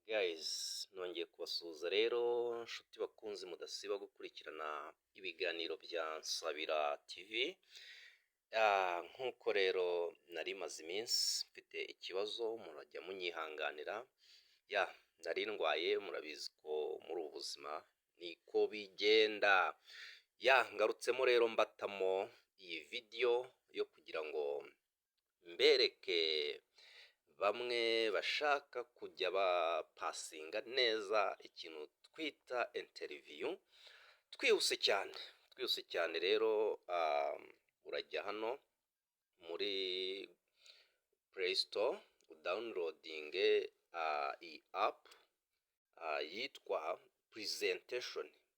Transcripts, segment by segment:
Guys, nongeye kubasuhuza rero nshuti bakunzi mudasiba gukurikirana ibiganiro bya Nsabira TV. Nk'uko rero nari maze iminsi mfite ikibazo murajya munyihanganira. Nari ndwaye, murabizi ko muri ubu buzima niko bigenda. Ngarutsemo rero mbatamo iyi video yo kugira ngo mbereke bamwe bashaka kujya bapasinga neza ikintu twita interview twihuse cyane rero. Urajya hano muri Play Store downloading iyi app yitwa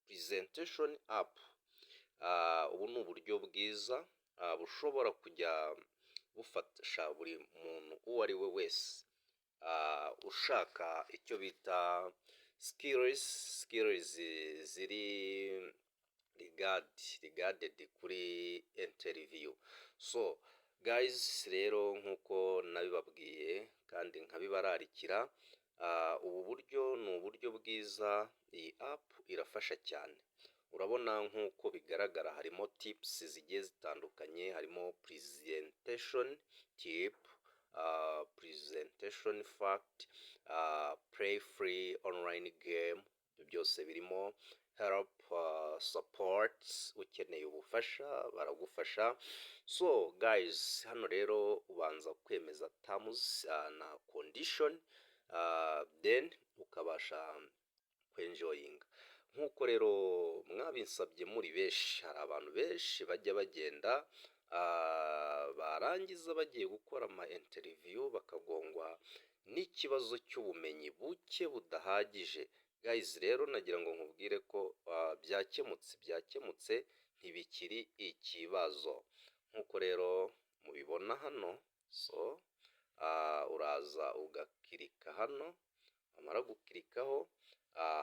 presentation app. Ubu ni uburyo bwiza bushobora kujya bufasha buri muntu uwo ari we wese ushaka icyo bita skills ziri regarded kuri interview. So guys, rero nk'uko nabibabwiye kandi nkabibararikira, ubu buryo ni uburyo bwiza. Iyi app irafasha cyane. Urabona nk'uko bigaragara harimo tips zigiye zitandukanye, harimo presentation tip, presentation fact, play free online game, byose birimo help, supports, ukeneye ubufasha baragufasha. So guys, hano rero ubanza kwemeza terms na condition, then ukabasha kwenjoyinga. Nk'uko rero mwabinsabye muri benshi, hari abantu benshi bajya bagenda barangiza bagiye gukora ama interview bakagongwa n'ikibazo cy'ubumenyi buke budahagije. Guys, rero nagira ngo nkubwire ko byakemutse ntibikiri ikibazo. Nk'uko rero mubibona hano, so uraza ugakirika hano, amara gukirikaho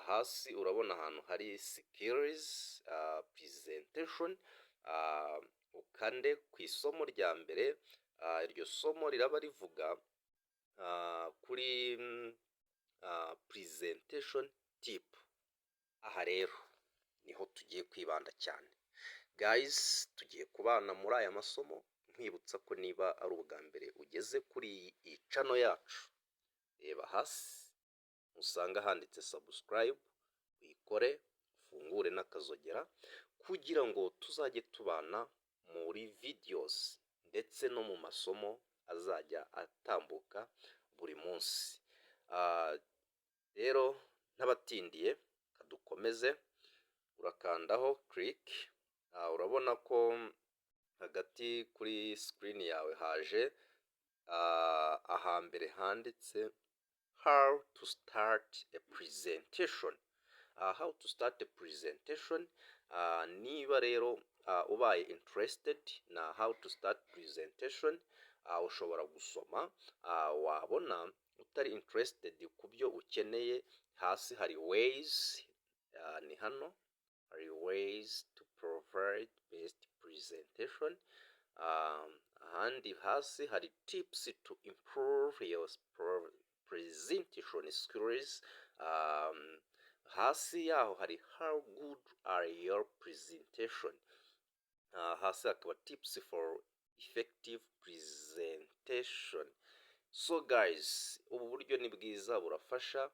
hasi urabona ahantu hari skills, presentation, ukande ku isomo rya mbere. Iryo somo riraba rivuga kuri presentation tip. Aha rero niho tugiye kwibanda cyane guys. Tugiye kubana muri aya masomo, nkwibutsa ko niba ari ubwa mbere ugeze kuri iyi channel yacu, reba hasi usanga handitse subscribe, uyikore, ufungure n'akazogera kugira ngo tuzajye tubana muri videos ndetse no mu masomo azajya atambuka buri munsi. Rero n'abatindiye kadukomeze, urakandaho click. Urabona ko hagati kuri screen yawe haje ahambere handitse how to start a presentation. How to start a presentation. Niba rero ubaye interested na how to start presentation, ushobora gusoma. Wabona utari interested ku byo ukeneye, hasi hari ways, ni hano hari ways to provide best presentation. Ahandi hasi hari tips to improve your presentation skills. Hasi yaho hari how good are your presentation. Hasi hakaba tips for effective presentation. So guys, ubu buryo ni bwiza, burafasha.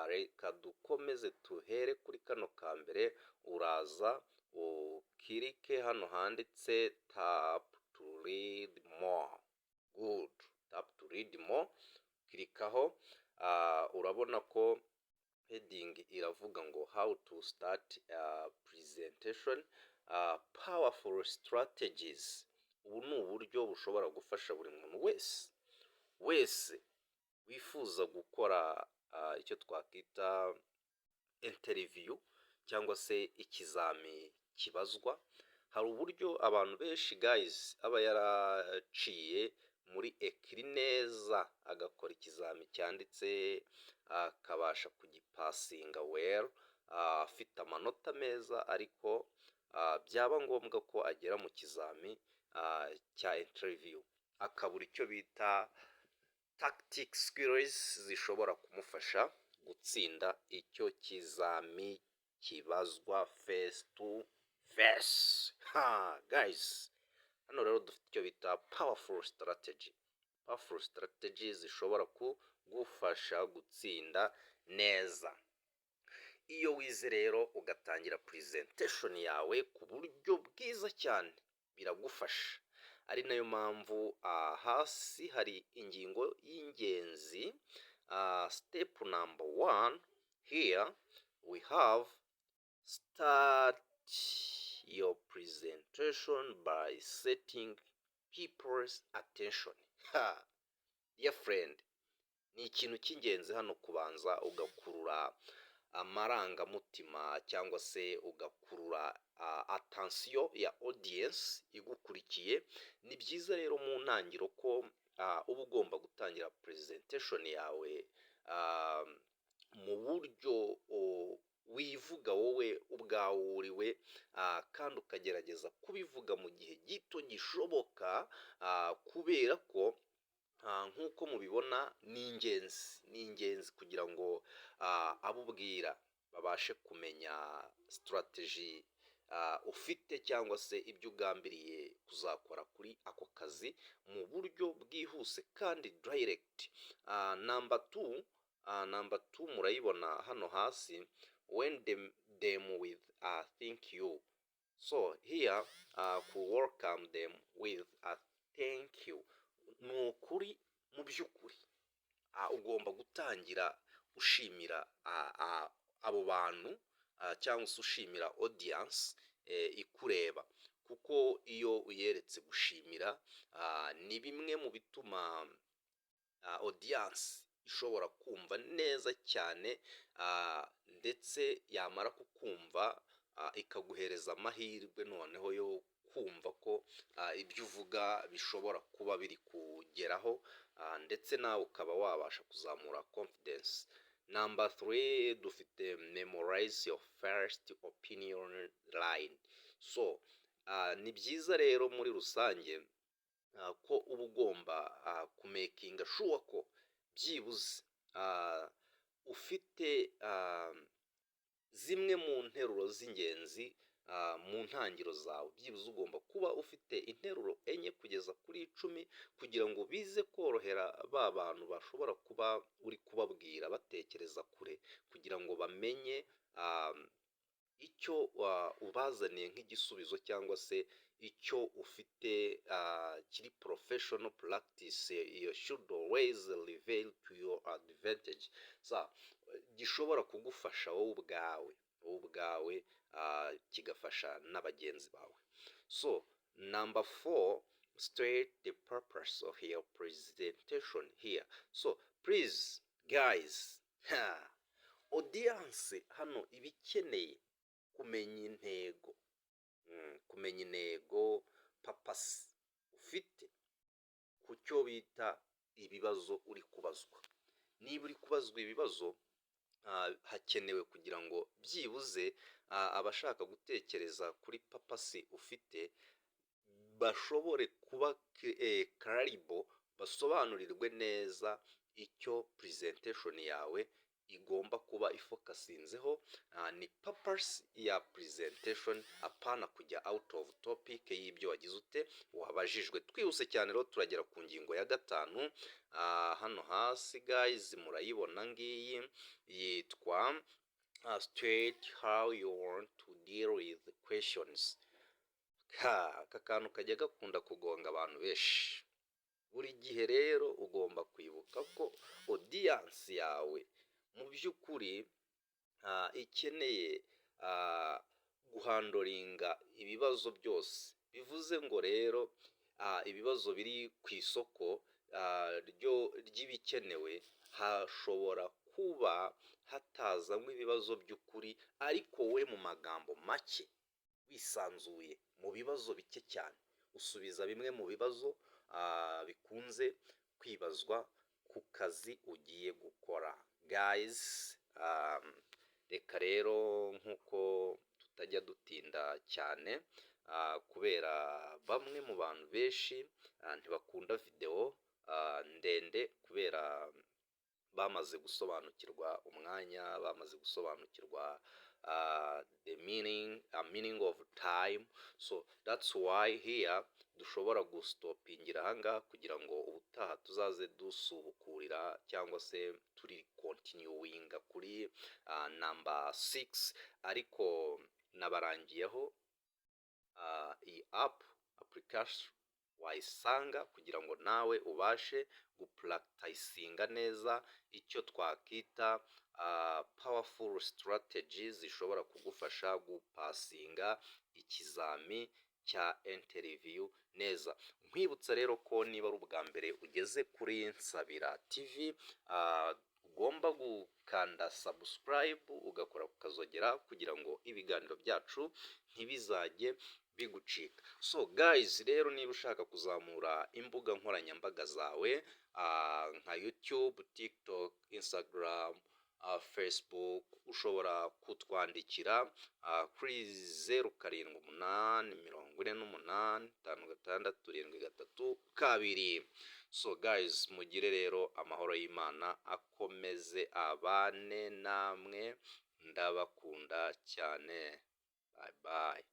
Reka dukomeze tuhere kuri kano ka mbere. Uraza ukirike hano handitse tap to read more. Good, tap to read more, kirikaho. Urabona ko heading iravuga ngo how to start a presentation, powerful strategies. Ubu ni uburyo bushobora gufasha buri muntu wese wifuza gukora icyo twakita interview cyangwa se ikizami kibazwa. Hari uburyo abantu benshi guys aba yaraciye muri ekiri neza, agakora ikizami cyanditse, akabasha kugipasinga well, afite amanota meza, ariko byaba ngombwa ko agera mu kizami cya interview akabura icyo bita tactic skills zishobora kumufasha gutsinda icyo kizami kibazwa face to face. Guys, hano rero dufite icyo bita powerful strategy zishobora kugufasha gutsinda neza. Iyo wize rero ugatangira presentation yawe ku buryo bwiza cyane biragufasha, ari nayo mpamvu hasi hari ingingo y'ingenzi. Step number 1 here we have start your presentation by setting people's attention. Dear friend, ni ikintu cy'ingenzi hano kubanza ugakurura amarangamutima cyangwa se ugakurura attention ya audience igukurikiye. Ni byiza rero mu ntangiro ko uba ugomba gutangira presentation yawe mu buryo wivuga wowe ubwawe uriwe, kandi ukagerageza kubivuga mu gihe gito gishoboka, kubera ko nk'uko mubibona ni ingenzi kugira ngo abo ubwira babashe kumenya strategy ufite cyangwa se ibyo ugambiriye kuzakora kuri ako kazi mu buryo bwihuse kandi direct. Number 2 murayibona hano hasi, when them with thank you. So here to welcome them with a thank you. Ni ukuri mu by'ukuri ugomba gutangira ushimira abo bantu cyangwa se ushimira audience ikureba, kuko iyo uyeretse gushimira ni bimwe mu bituma audience ishobora kumva neza cyane, ndetse yamara kukumva ikaguhereza amahirwe noneho yo kumva ko ibyo uvuga bishobora kuba biri kugeraho, ndetse nawe ukaba wabasha kuzamura confidence. Number 3 dufite memorize your first opinion line. So ni byiza rero muri rusange ko uba ugomba kumakinga sure ko byibuze ufite zimwe mu nteruro z'ingenzi mu ntangiro zawe. Byibuze ugomba kuba ufite interuro 4 kugeza kuri 10 kugira ngo bize korohera ba bantu bashobora kuba uri kubabwira batekereza kure, kugira ngo bamenye icyo ubazaniye nk'igisubizo cyangwa se icyo ufite kiri professional practice. You should always reveal to your advantage, gishobora kugufasha wowe ubwawe kigafasha n'abagenzi bawe. So number 4, state the purpose of your presentation here. So please guys, audience hano ibikeneye kumenya intego purpose ufite ku cyo bita ibibazo uri kubazwa. Niba uri kubazwa ibibazo, hakenewe kugira ngo byibuze abashaka gutekereza kuri purpose ufite bashobore kuba clarable, basobanurirwe neza icyo presentation yawe igomba kuba ifokasinzeho. Ni purpose ya presentation, apana kujya out of topic y'ibyo wagize ute wabajijwe. Twihuse cyane rero turagera ku ngingo ya 5. Hano hasi guys murayibona ngiyi, yitwa state how you want to deal with the questions. Aka kantu kajya gakunda kugonga abantu benshi. Buri gihe rero ugomba kwibuka ko audience yawe mu by'ukuri ikeneye guhandoringa ibibazo byose. Bivuze ngo rero ibibazo biri ku isoko ry'ibikenewe, hashobora kuba hatazamo ibibazo by'ukuri, ariko we mu magambo make wisanzuye mu bibazo bike cyane usubiza bimwe mu bibazo bikunze kwibazwa ku kazi ugiye gukora. Guys, reka rero nk'uko tutajya dutinda cyane, kubera bamwe mu bantu benshi ntibakunda video ndende kubera bamaze gusobanukirwa umwanya, bamaze gusobanukirwa the meaning of time. So that's why here dushobora gustopingira ahangaha kugira ngo ubutaha tuzaze dusubukurira cyangwa se turi continuing kuri number 6, ariko nabarangiyeho iyi application wayisanga kugira ngo nawe ubashe gupracticinga neza icyo twakita powerful strategies zishobora kugufasha gupasinga ikizami cya interview neza. Nkwibutsa rero ko niba ari ubwa mbere ugeze kuri Nsabira TV, ugomba gukanda subscribe ugakora kukazogera kugira ngo ibiganiro byacu ntibizajye bigucika. So guys, rero niba ushaka kuzamura imbuga nkoranyambaga zawe nka YouTube, TikTok, Instagram, Facebook, ushobora kutwandikira kuri 0788567332. So guys, mugire rero amahoro y'Imana akomeze abane namwe, ndabakunda cyane. Bye bye.